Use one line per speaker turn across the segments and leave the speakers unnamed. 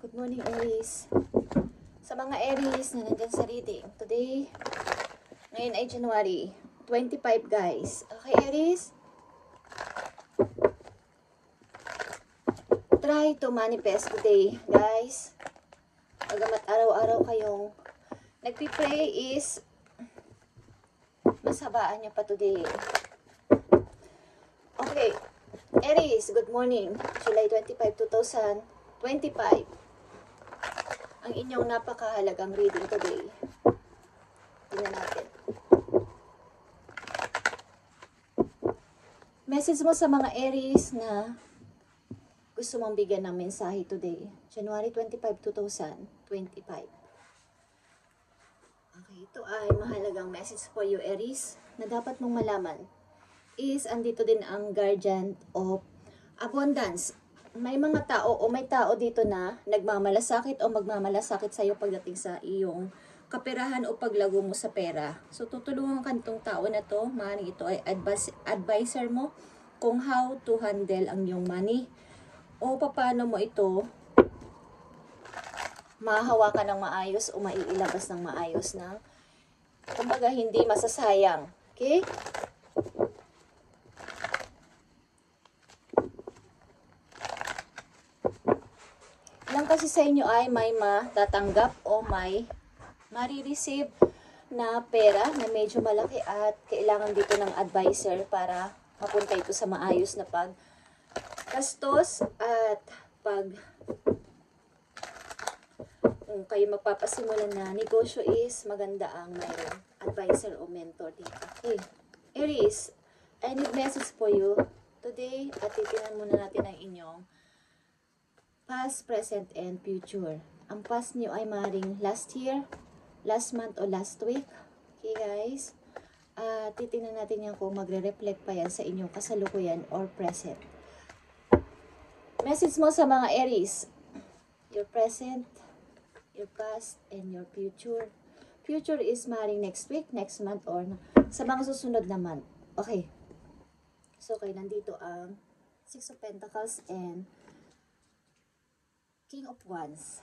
Good morning, Aries. Sa mga Aries na nandyan sa reading, today, ngayon ay January 25, guys. Okay, Aries? Try to manifest today, guys. Bagamat araw-araw kayong nagpipray is masabaan nyo pa today. Okay, Aries, good morning. July 25, 2025. Ang inyong napakahalagang reading today. Tingnan natin. Message mo sa mga Aries na gusto mong bigyan ng mensahe today. January 25, 2025. Okay, ito ay mahalagang message for you, Aries, na dapat mong malaman. Is andito din ang guardian of abundance. May mga tao o may tao dito na nagmamalasakit o magmamalasakit sa iyo pagdating sa iyong kaperahan o paglago mo sa pera. So tutulungan ka nitong tao na to, maaaring ito ay advisor mo kung how to handle ang iyong money o paano mo ito mahahawakan ng maayos o maiilabas ng maayos na kumbaga hindi masasayang. Okay? Lang kasi sa inyo ay may matatanggap o may marireceive na pera na medyo malaki at kailangan dito ng advisor para mapunta ito sa maayos na paggastos at pag kung kayo magpapasimulan na negosyo is maganda ang mayroong advisor o mentor dito. Okay, Aries, I need message for you today at titingnan muna natin ang inyong past, present, and future. Ang past niyo ay maaaring last year, last month, o last week. Okay, guys? Titingnan natin yan kung magre-reflect pa yan sa inyong kasalukuyan or present. Message mo sa mga Aries. Your present, your past, and your future. Future is maaaring next week, next month, or sa mga susunod na month. Okay. So, okay, nandito ang Six of Pentacles and King of Wands.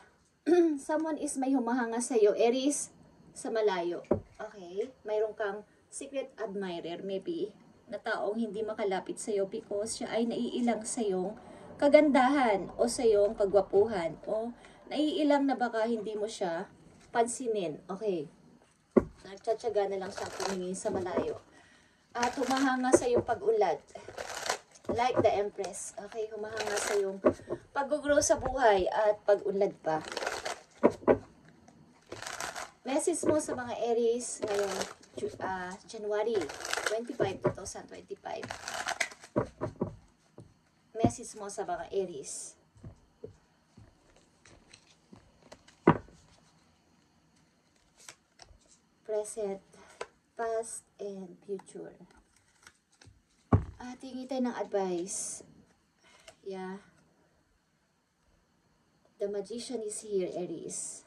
Someone is may humahanga sa iyo, Aries, sa malayo. Okay? Mayroon kang secret admirer, maybe, na taong hindi makalapit sa iyo because siya ay naiilang sa iyong kagandahan o sa iyong kagwapuhan o naiilang na baka hindi mo siya pansinin. Okay? Nagtsatsaga na lang siya tumingin sa malayo. At humahanga sa iyong pag-unlad. Like the Empress. Okay, humahanga sa yung pag-grow sa buhay at pag-unlad pa. Message mo sa mga Aries ngayong January 25, 2025. Message mo sa mga Aries. Present, past, and future. Tingin tayo ng advice. Yeah. The Magician is here, Aries.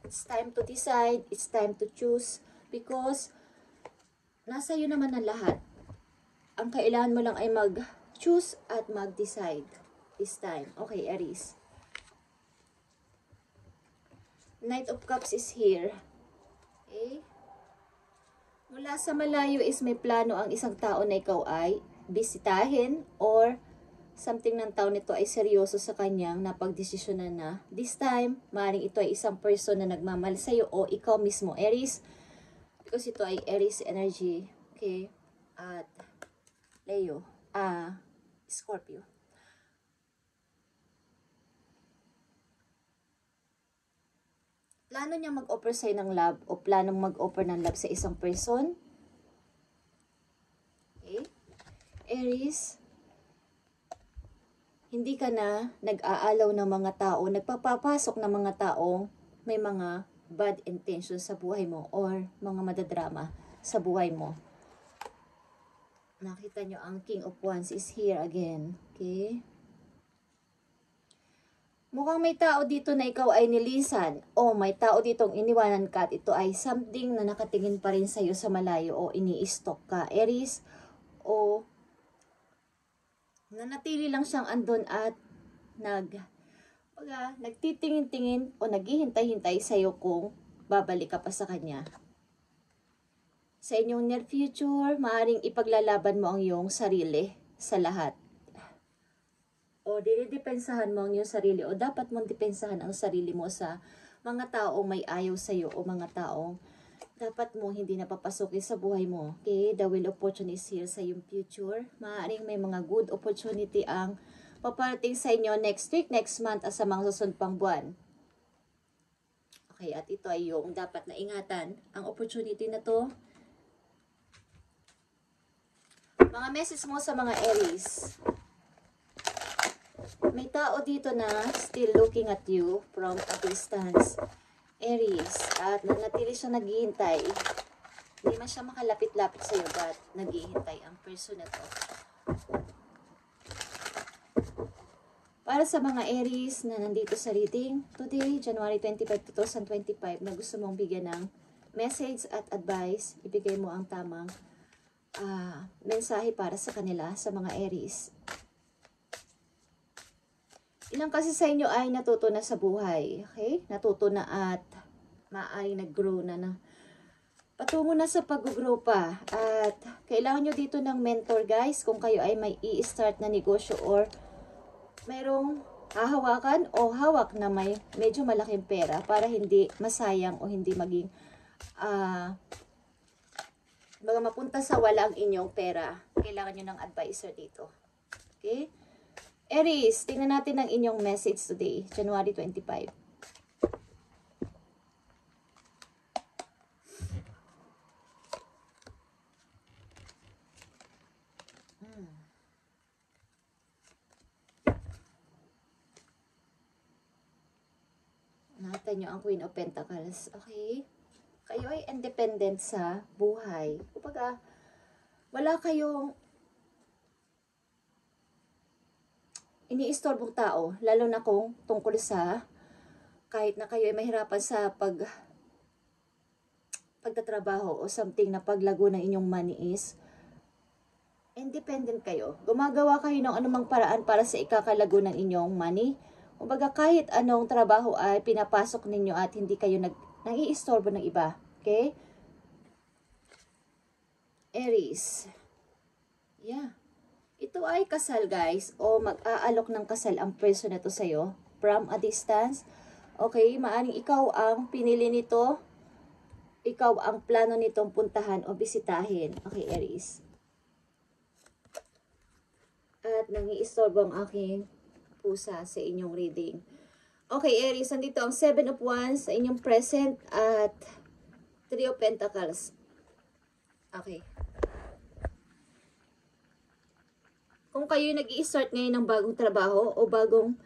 It's time to decide. It's time to choose. Because, nasa iyo naman ang lahat. Ang kailangan mo lang ay mag-choose at mag-decide. This time. Okay, Aries. Knight of Cups is here. Okay. Mula sa malayo is may plano ang isang tao na ikaw ay bisitahin or something ng tao nito ay seryoso sa kanyang napagdesisyonan na. This time, maaaring ito ay isang person na nagmamahal sa iyo o ikaw mismo, Aries. Because ito ay Aries energy. Okay? At Leo. Scorpio. Plano niya mag-offer sa'yo ng love o planong mag-offer ng love sa isang person. Okay? Aries, hindi ka na nag-aalaw ng mga tao, nagpapapasok ng mga taong may mga bad intentions sa buhay mo or mga madadrama sa buhay mo. Nakita nyo ang King of Wands is here again. Okay? Mukhang may tao dito na ikaw ay nilisan o may tao ditong iniwanan ka at ito ay something na nakatingin pa rin sa iyo sa malayo o ini-stalk ka, Aries, o nanatili lang siyang andun at Pagka nagtitingin-tingin o naghihintay-hintay sa'yo kung babalik ka pa sa kanya. Sa inyong near future, maaaring ipaglalaban mo ang iyong sarili sa lahat. O dinidepensahan mo ang iyong sarili o dapat mong depensahan ang sarili mo sa mga taong may ayaw sa iyo o mga taong dapat mo hindi napapasukin sa buhay mo. Okay? The will opportunities here sa iyong future. Maaaring may mga good opportunity ang paparating sa inyo next week, next month at sa mga susunod pang buwan. Okay, at ito ay yung dapat na ingatan. Ang opportunity na to. Mga message mo sa mga Aries. May tao dito na still looking at you from a distance. Aries. At nanatili siya naghihintay. Hindi man siya makalapit-lapit sa iyo, but naghihintay ang person na to. Para sa mga Aries na nandito sa reading, today, January 25, 2025, na gusto mong bigyan ng message at advice, ibigay mo ang tamang mensahe para sa kanila, sa mga Aries. Ilang kasi sa inyo ay natuto na sa buhay, okay? Natuto na at maaaring nag-grow na patungo na sa pag-grow pa. At kailangan nyo dito ng mentor, guys, kung kayo ay may i-start na negosyo or mayroong hahawakan o hawak na may medyo malaking pera para hindi masayang o hindi maging baga mapunta sa wala ang inyong pera. Kailangan nyo ng advisor dito. Okay? Aries, tingnan natin ang inyong message today, January 25. Nakita nyo ang Queen of Pentacles. Okay? Kayo ay independent sa buhay. Kumbaga, wala kayong iniistorbong tao, lalo na kung tungkol sa kahit na kayo ay mahirapan sa pagtatrabaho o something na paglago ng inyong money is independent kayo. Gumagawa kayo ng anumang paraan para sa ikakalago ng inyong money. Kumbaga kahit anong trabaho ay pinapasok ninyo at hindi kayo naiistorbo ng iba. Okay? Aries. Yeah. Ito ay kasal, guys, o mag-aalok ng kasal ang person na to sa'yo from a distance. Okay, maaaring ikaw ang pinili nito, ikaw ang plano nitong puntahan o bisitahin. Okay, Aries. At nangiistorbo ang aking pusa sa inyong reading. Okay, Aries, nandito ang 7 of Wands sa inyong present at 3 of Pentacles. Okay. Kung kayo nag-i-start ngayon ng bagong trabaho o bagong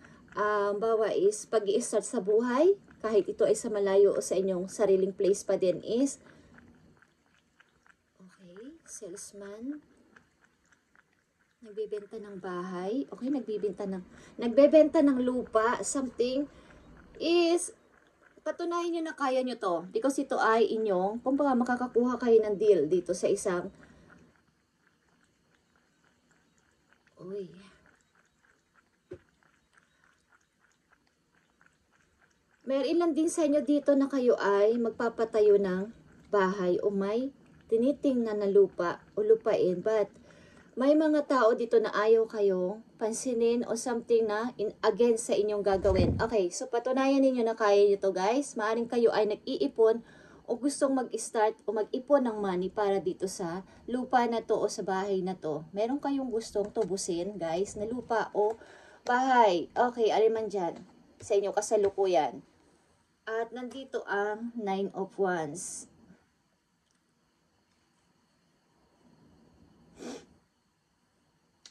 bawa is pag-i-start sa buhay, kahit ito ay sa malayo o sa inyong sariling place pa din is, okay, salesman, nagbebenta ng bahay, okay, nagbebenta ng lupa, something, is, patunayan nyo na kaya nyo to, because ito ay inyong, kumbaga makakakuha kayo ng deal dito sa isang, uy. Meron lang din sa inyo dito na kayo ay magpapatayo ng bahay o may tinitingnan na lupa o lupain. But may mga tao dito na ayaw kayong pansinin o something na against sa inyong gagawin. Okay, so patunayan ninyo na kaya nyo to, guys. Maaring kayo ay nag-iipon o gustong mag-start o mag-ipon ng money para dito sa lupa na to o sa bahay na to. Meron kayong gustong tubusin, guys, na lupa o bahay. Okay, aliman dyan sa inyong kasalukuyan. At nandito ang 9 of Wands.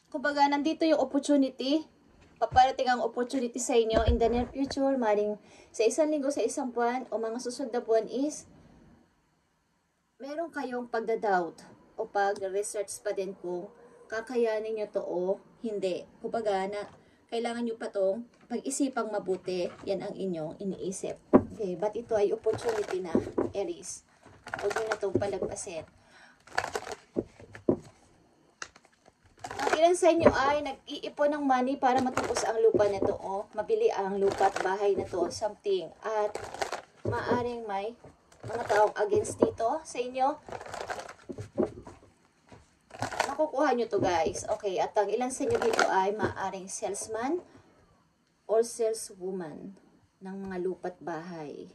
Kumbaga, nandito yung opportunity. Paparating ang opportunity sa inyo in the near future. Maring sa isang linggo, sa isang buwan, o mga susunod na buwan is meron kayong pagdadoubt o pag-research pa din kung kakayanin nyo to o hindi. Kumbaga na kailangan nyo pa tong pag-isipang mabuti. Yan ang inyong iniisip. Okay, but ito ay opportunity na, Aries. Huwag nyo na itong palagpasin. Okay, ilan sa inyo ay nag-iipon ng money para matapos ang lupa na to, o mabili ang lupa at bahay na to, something. At maaring may mga taong against dito sa inyo. Makukuha nyo to, guys. Okay, at ang ilan sa inyo dito ay maaring salesman or saleswoman ng mga lupa at bahay.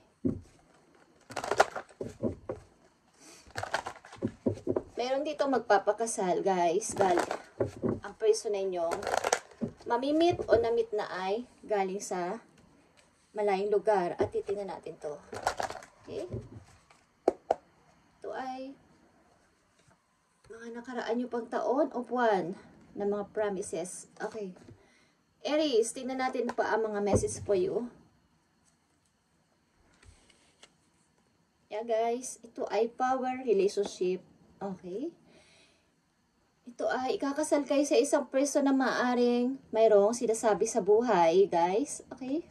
Meron dito magpapakasal, guys. Ang person ninyong mamimit o namit na ay galing sa malayong lugar. At titingnan natin to. Okay? Ito ay mga nakaraan nyo pang taon o buwan na mga promises. Okay. Aries, tingnan natin pa ang mga message for you. Yeah, guys. Ito ay power relationship. Okay. Ito ay ikakasal kayo sa isang person na maaring mayroong sinasabi sa buhay, guys. Okay.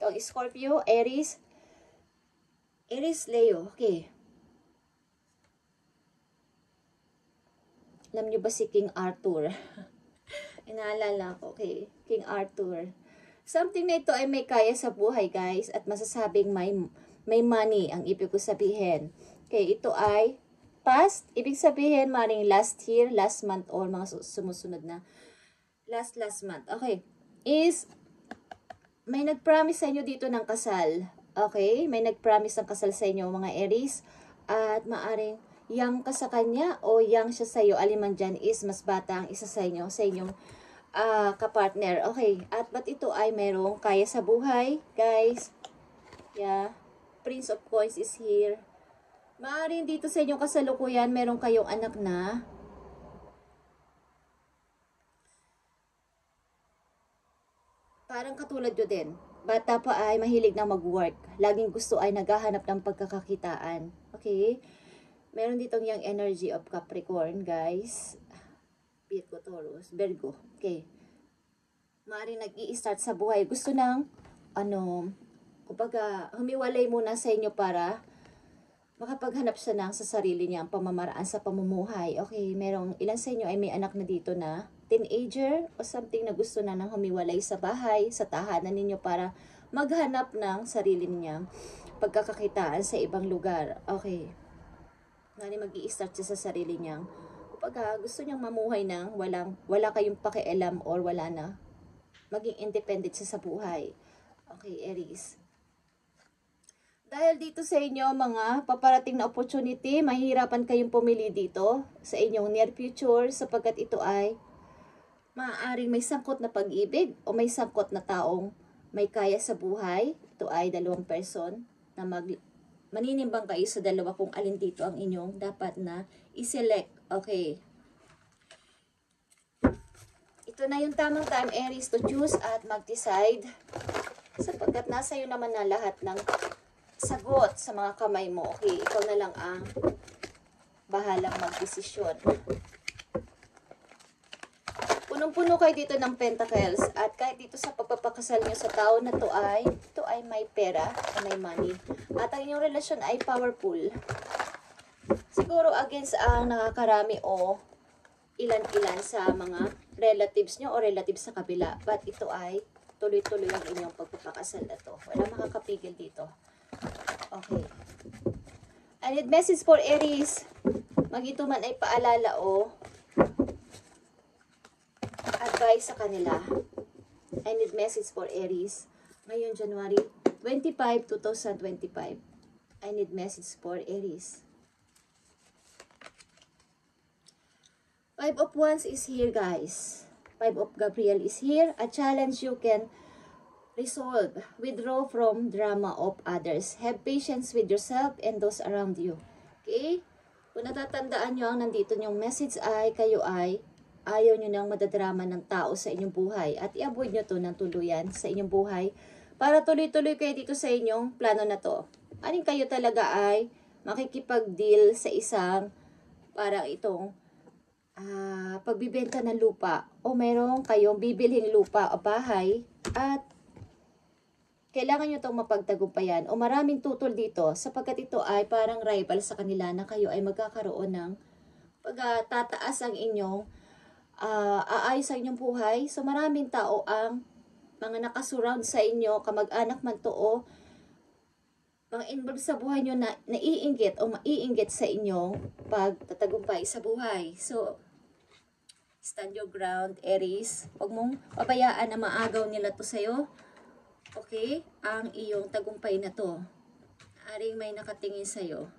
Ito, Scorpio, Aries, Leo. Okay. Alam nyo ba si King Arthur? Inaalala ko. Okay. King Arthur. Something na ito ay may kaya sa buhay, guys. At masasabing may money ang ibig ko sabihin. Okay, ito ay past. Ibig sabihin, maring last year, last month, or mga sumusunod na last month. Okay. May nag-promise sa inyo dito ng kasal. Okay? May nag-promise ng kasal sa inyo, mga Aries. At maaring young ka sa kanya o young siya sa iyo. Aliman dyan is mas bata ang isa sa inyo, sa inyong kapartner. Okay. At ba't ito ay mayroong kaya sa buhay, guys? Yeah. Prince of Coins is here. Maaaring dito sa inyong kasalukuyan, meron kayong anak na parang katulad nyo din. Bata pa ay mahilig na mag-work. Laging gusto ay naghahanap ng pagkakakitaan. Okay? Meron ditong yung energy of Capricorn, guys. Virgo, Taurus, Virgo. Okay. Maaaring nag-i-start sa buhay. Gusto ng, kumbaga, humiwalay muna sa inyo para makapaghanap siya ng sa sarili niya ang pamamaraan sa pamumuhay. Okay, merong ilan sa inyo ay may anak na dito na teenager o something na gusto na nang humiwalay sa bahay, sa tahanan ninyo para maghanap ng sarili niya pagkakakitaan sa ibang lugar. Okay. Ngani mag-i-start siya sa sarili niya. Kapag gusto niyang mamuhay ng wala kayong pakialam or wala na, maging independent siya sa buhay. Okay, Aries. Dahil dito sa inyo, mga paparating na opportunity, mahirapan kayong pumili dito sa inyong near future sapagkat ito ay maaaring may sangkot na pag-ibig o may sangkot na taong may kaya sa buhay. Ito ay dalawang person na maninimbang kayo sa dalawa kung alin dito ang inyong dapat na i-select. Okay. Ito na yung tamang time, Aries, to choose at mag-decide sapagkat nasa iyo naman na lahat ng sagot sa mga kamay mo. Okay, ikaw na lang ang bahalang magdesisyon. Punong-puno kayo dito ng Pentacles at kahit dito sa pagpapakasal nyo sa tao na ito ay may pera, may money. At ang inyong relasyon ay powerful. Siguro against ang nakakarami o ilan-ilan sa mga relatives nyo o relatives sa kabila. But ito ay tuloy-tuloy ang inyong pagpapakasal na ito. Wala makakapigil dito. Okay. I need message for Aries. Magito man ay paalala o advice sa kanila. I need message for Aries. Ngayon, January 25, 2025. I need message for Aries. Five of Wands is here, guys. Five of Gabriel is here. A challenge you can resolve. Withdraw from drama of others. Have patience with yourself and those around you. Okay? Kung natatandaan nyo ang nandito nyong message ay kayo ay ayaw nyo nang madadrama ng tao sa inyong buhay. At i-avoid nyo to ng tuluyan sa inyong buhay para tuloy-tuloy kayo dito sa inyong plano na to. Aling kayo talaga ay makikipag-deal sa isang parang itong pagbibenta ng lupa o mayroong kayong bibilhing lupa o bahay at kailangan nyo itong mapagtagumpayan o maraming tutol dito sapagkat ito ay parang rival sa kanila na kayo ay magkakaroon ng pagtataas ang inyong aayos sa inyong buhay. So maraming tao ang mga nakasurround sa inyo, kamag-anak man to o mga involved sa buhay nyo na naiinggit o maiinggit sa inyong pagtatagumpay sa buhay. So, stand your ground, Aries. Huwag mong pabayaan na maagaw nila to sa'yo. Okay? Ang iyong tagumpay na to. Aring may nakatingin sa'yo.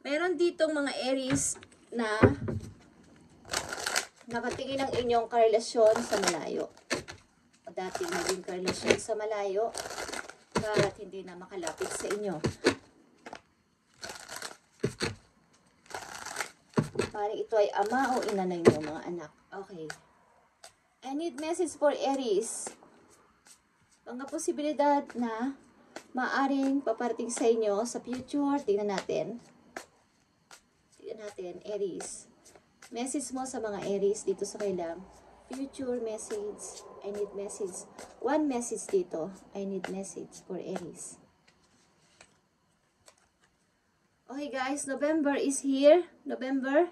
Meron ditong mga Aries na nakatingin ang inyong karelasyon sa malayo. O dating naging karelasyon sa malayo at hindi na makalapit sa inyo. Parang ito ay ama o ina na inyong mga anak. Okay. I need message for Aries. Mga posibilidad na maaring paparating sa inyo sa future. Tingnan natin. Aries. Message mo sa mga Aries dito sa kailang. Future message. I need message. One message dito. I need message for Aries. Okay guys, November is here. November.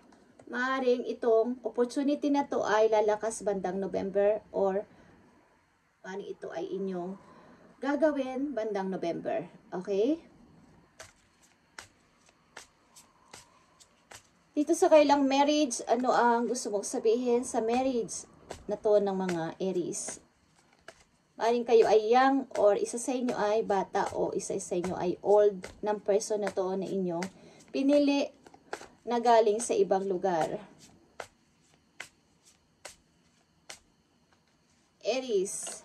Maaring itong opportunity na to ay lalakas bandang November or maaring ito ay inyong gagawin bandang November. Okay? Dito sa kailang marriage, ano ang gusto mong sabihin sa marriage na to ng mga Aries? Maaring kayo ay young or isa sa inyo ay bata o isa sa inyo ay old ng person na to na inyong pinili na galing sa ibang lugar. Aries.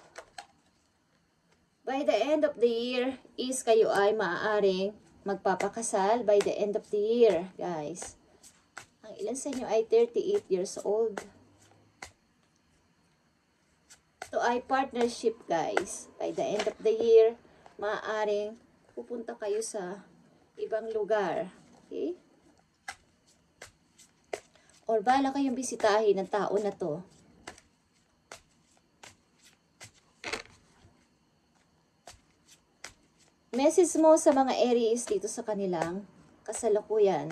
By the end of the year is kayo ay maaaring magpapakasal by the end of the year, guys. Ang ilan sa inyo ay 38 years old. Ito ay partnership, guys. By the end of the year, maaaring pupunta kayo sa ibang lugar. Okay? Or bala kayong bisitahin ng tao na to. Message mo sa mga Aries dito sa kanilang kasalukuyan.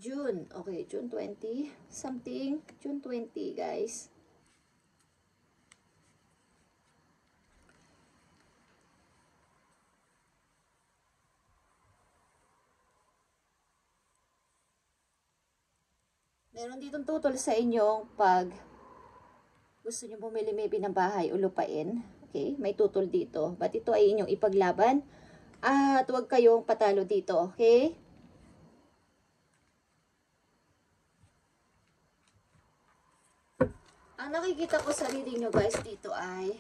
June. Okay, June 20. Something. June 20, guys. Meron ditong tutol sa inyong pag gusto nyo bumili maybe ng bahay o lupain. Okay, may tutol dito. But ito ay inyong ipaglaban. At huwag kayong patalo dito. Okay? Ang nakikita ko sa reading nyo guys dito ay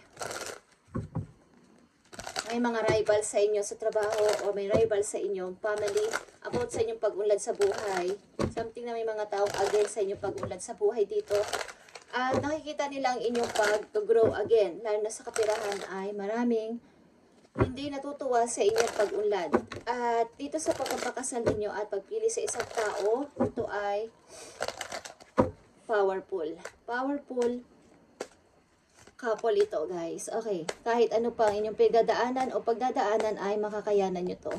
may mga rival sa inyo sa trabaho o may rival sa inyong family about sa inyong pag-unlad sa buhay. Something na may mga taong against sa inyong pag-unlad sa buhay dito. At nakikita nila ang inyong pag-grow again. Lalo na sa kapirahan ay maraming hindi natutuwa sa inyong pag-unlad. At dito sa pagpapakasal ninyo at pagpili sa isang tao, ito ay powerful. Powerful couple ito, guys. Okay. Kahit ano pa ang inyong pagdadaanan o pagdadaanan ay makakayanan nyo to.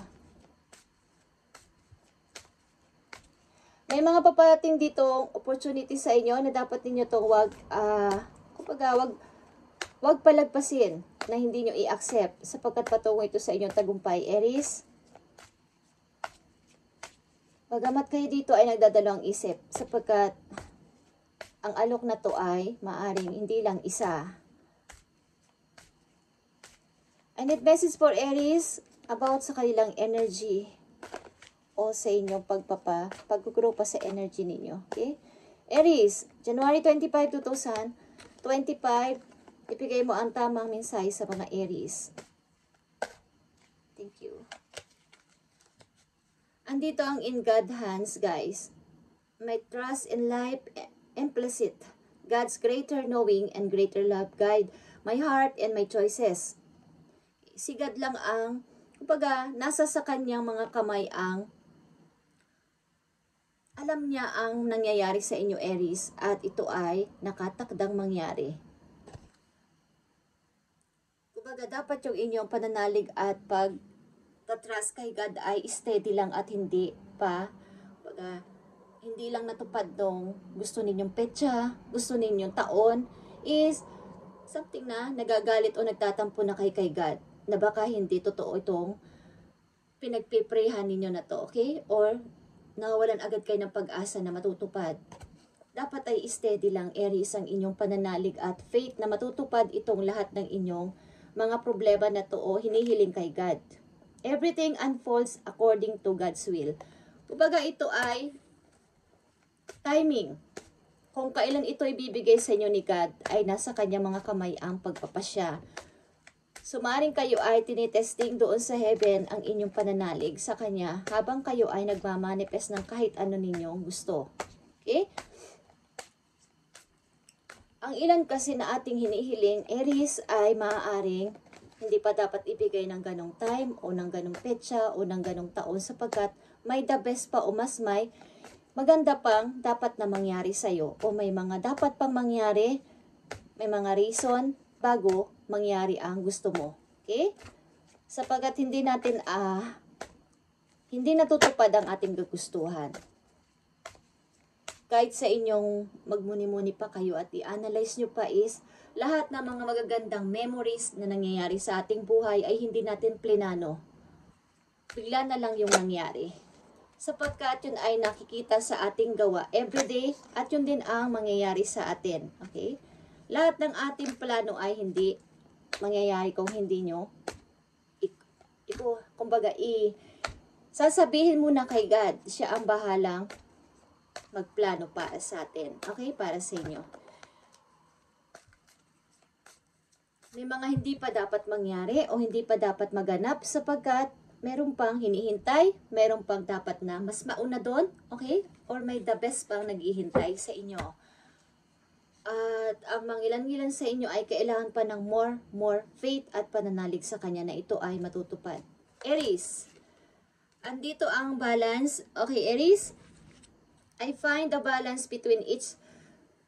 May mga paparating ditong opportunity sa inyo na dapat ninyo itong wag palagpasin na hindi nyo i-accept sapagkat patungo ito sa inyong tagumpay, Aries. Bagamat kayo dito ay nagdadalawang isip sapagkat ang alok na to ay maaring hindi lang isa. I need message for Aries about sa kanilang energy o sa inyong pag-grow pa sa energy ninyo. Okay? Aries, January 25, 2025, ipigay mo ang tamang mensahe sa mga Aries. Thank you. Andito ang in God hands, guys. My trust in life implicit. God's greater knowing and greater love guide my heart and my choices. Si God lang ang, kumbaga, nasa sa kanyang mga kamay ang alam niya ang nangyayari sa inyo, Aries, at ito ay nakatakdang mangyari. Kumbaga, dapat yung inyong pananalig at pagtatrust kay God ay steady lang at hindi pa, hindi lang natupad nung gusto ninyong petsa, gusto ninyong taon, is something na nagagalit o nagtatampo na kay God, na baka hindi totoo itong pinagpiprehan ninyo na to, okay? Or nawawalan agad kayo ng pag-asa na matutupad. Dapat ay steady lang, Aries, ang inyong pananalig at faith na matutupad itong lahat ng inyong mga problema na to o hinihiling kay God. Everything unfolds according to God's will. Kumbaga ito ay timing. Kung kailan ito ibibigay sa inyo ni God, ay nasa kanya mga kamay ang pagpapasya. So maaaring kayo ay tinitesting doon sa heaven ang inyong pananalig sa kanya habang kayo ay nagmamanifest ng kahit ano ninyong gusto. Okay? Ang ilan kasi na ating hinihiling, Aries, ay maaaring hindi pa dapat ibigay ng ganong time o ng ganong petsa o ng ganong taon sapagkat may the best pa o mas may maganda pang dapat na mangyari sa'yo o may mga dapat pang mangyari, may mga reason bago mangyari ang gusto mo. Okay? Sapagkat hindi natin hindi natutupad ang ating gugustuhan. Kahit sa inyong magmuni-muni pa kayo at i-analyze nyo pa is lahat ng mga magagandang memories na nangyayari sa ating buhay ay hindi natin plinano. Bigla na lang yung nangyari. Sapagkat yun ay nakikita sa ating gawa everyday at yun din ang mangyayari sa atin. Okay? Lahat ng ating plano ay hindi mangyayari kung hindi nyo sasabihin muna kay God. Siya ang bahalang magplano para sa atin. Okay? Para sa inyo. May mga hindi pa dapat mangyari o hindi pa dapat maganap sapagkat meron pang hinihintay, meron pang dapat na mas mauna doon, okay? Or may the best pang naghihintay sa inyo. At ang mga ilan-ilan sa inyo ay kailangan pa ng more faith at pananalig sa Kanya na ito ay matutupad. Aries, andito ang balance. Okay, Aries, I find the balance between each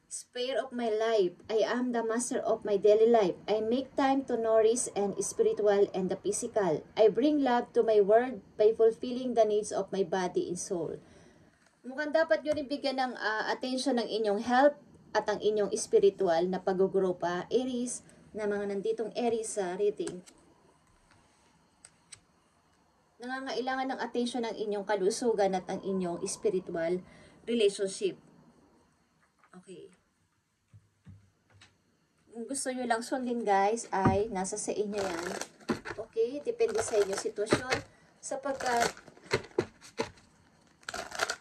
sphere of my life. I am the master of my daily life. I make time to nourish and spiritual and the physical. I bring love to my world by fulfilling the needs of my body and soul. Mukhang dapat nyo rin bigyan ng attention ng inyong health at ang inyong spiritual na pag-grow pa, Aries, na mga nanditong Aries sa reading. Nangangailangan ng attention ng inyong kalusugan at ang inyong spiritual relationship. Okay. Kung gusto nyo lang sundin guys, ay nasa sa inyo yan. Okay? Depende sa inyo sitwasyon. Sapagkat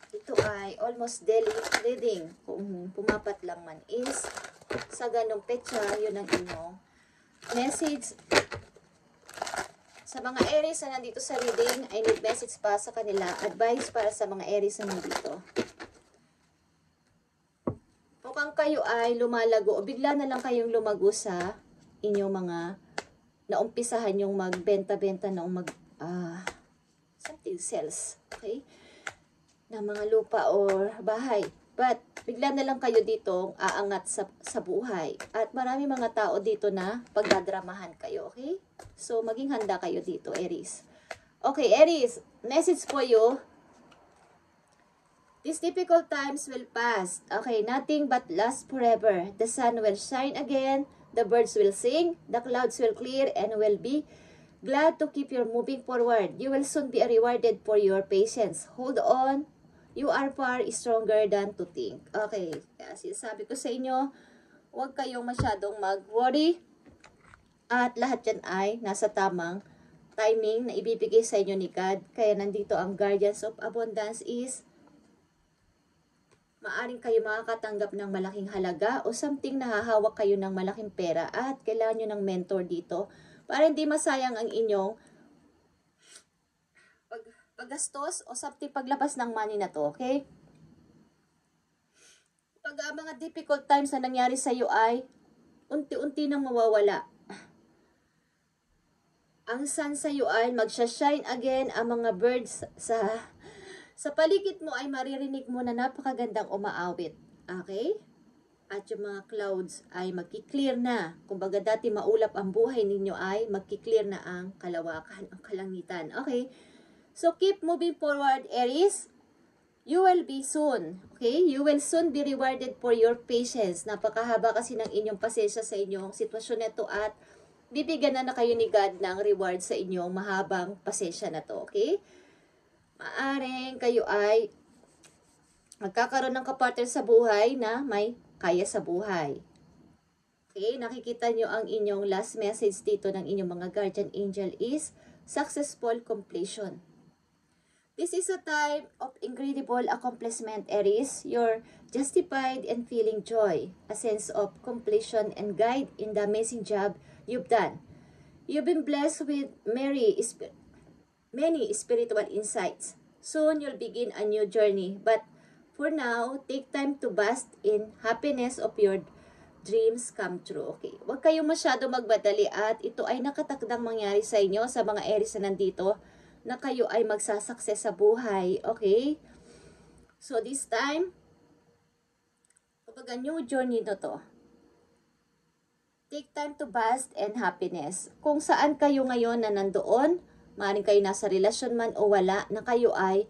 ito ay almost daily reading. Kung pumapat lang man is sa ganong petsa, yun ang inyong message. Sa mga Aries na nandito sa reading, I need message pa sa kanila. Advice para sa mga Aries na nandito. Mukhang kayo ay lumalago o bigla na lang kayong lumago sa inyong mga naumpisahan yung magbenta-benta ng something sales, okay? Na mga lupa or bahay. But bigla na lang kayo dito aangat sa buhay. At marami mga tao dito na pagdadramahan kayo, okay? So maging handa kayo dito, Aries. Okay, Aries, message for you. These difficult times will pass. Okay, nothing but last forever. The sun will shine again. The birds will sing. The clouds will clear and will be glad to keep you moving forward. You will soon be rewarded for your patience. Hold on. You are far stronger than to think. Okay, kasi sabi ko sa inyo, huwag kayong masyadong mag-worry. At lahat yan ay nasa tamang timing na ibibigay sa inyo ni God. Kaya nandito ang Guardians of Abundance is maaring kayo makakatanggap ng malaking halaga o something nahahawak kayo ng malaking pera at kailangan nyo ng mentor dito para hindi masayang ang inyong paggastos o something paglabas ng money na to, okay? Pag mga difficult times na nangyari sa iyo ay unti-unti nang mawawala. Ang sun sa iyo ay magsha-shine again, ang mga birds sa paligid mo ay maririnig mo na napakagandang umaawit. Okay? at yung mga clouds ay magki-clear na. Kumbaga dati maulap ang buhay ninyo ay magki-clear na ang kalawakan, ang kalangitan. Okay? So keep moving forward, Aries. You will be soon. Okay? You will soon be rewarded for your patience. Napakahaba kasi ng inyong pasensya sa inyong sitwasyon na ito at bibigyan na kayo ni God ng reward sa inyong mahabang pasensya na to. Okay? Maaring kayo ay magkakaroon ng kapartner sa buhay na may kaya sa buhay. Okay, nakikita nyo ang inyong last message dito ng inyong mga guardian angel is successful completion. This is a time of incredible accomplishment, Aries. You're justified in feeling joy, a sense of completion and guide in the amazing job you've done. You've been blessed with many spiritual insights. Soon you'll begin a new journey, but for now, take time to bask in happiness of your dreams come true. Okay. Huwag kayong masyado magmadali at ito ay nakatakdang mangyari sa inyo sa mga Aries na nandito na kayo ay magsasucess sa buhay. Okay? So this time, kapag new journey na to, take time to bask in happiness. Kung saan kayo ngayon na nandoon, maaaring kayo nasa relasyon man o wala, na kayo ay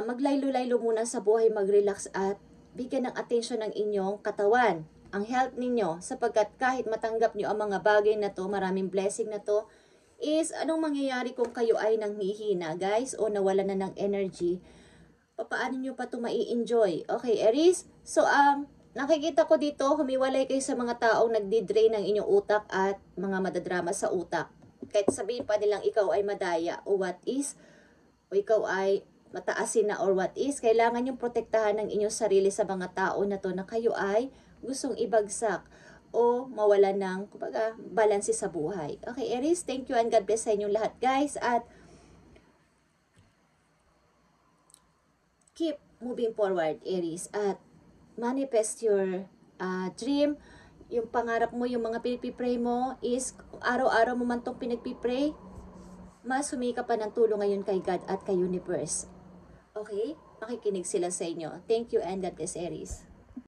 maglaylo-laylo muna sa buhay, mag-relax at bigyan ng atensyon ng inyong katawan, ang health ninyo, sapagkat kahit matanggap nyo ang mga bagay na to, maraming blessing na to, is anong mangyayari kung kayo ay nanghihina, guys, o nawala na ng energy, paano nyo pa ito mai-enjoy? Okay, Aries? So, nakikita ko dito, humiwalay kayo sa mga taong nagdi-drain ng inyong utak at mga madadrama sa utak. Kahit sabihin pa nilang ikaw ay madaya o what is, o ikaw ay mataasin na or what is, kailangan yung protektahan ng inyong sarili sa mga tao na to na kayo ay gustong ibagsak o mawala ng kumbaga, balanse sa buhay. Okay, Aries, thank you and God bless sa inyong lahat, guys. At keep moving forward, Aries, at manifest your dream. Yung pangarap mo, yung mga pinipipray mo is araw-araw mo man itong pinagpipray, mas humika pa ng tulong ngayon kay God at kay Universe. Okay? Makikinig sila sa inyo. Thank you and God bless, Aries.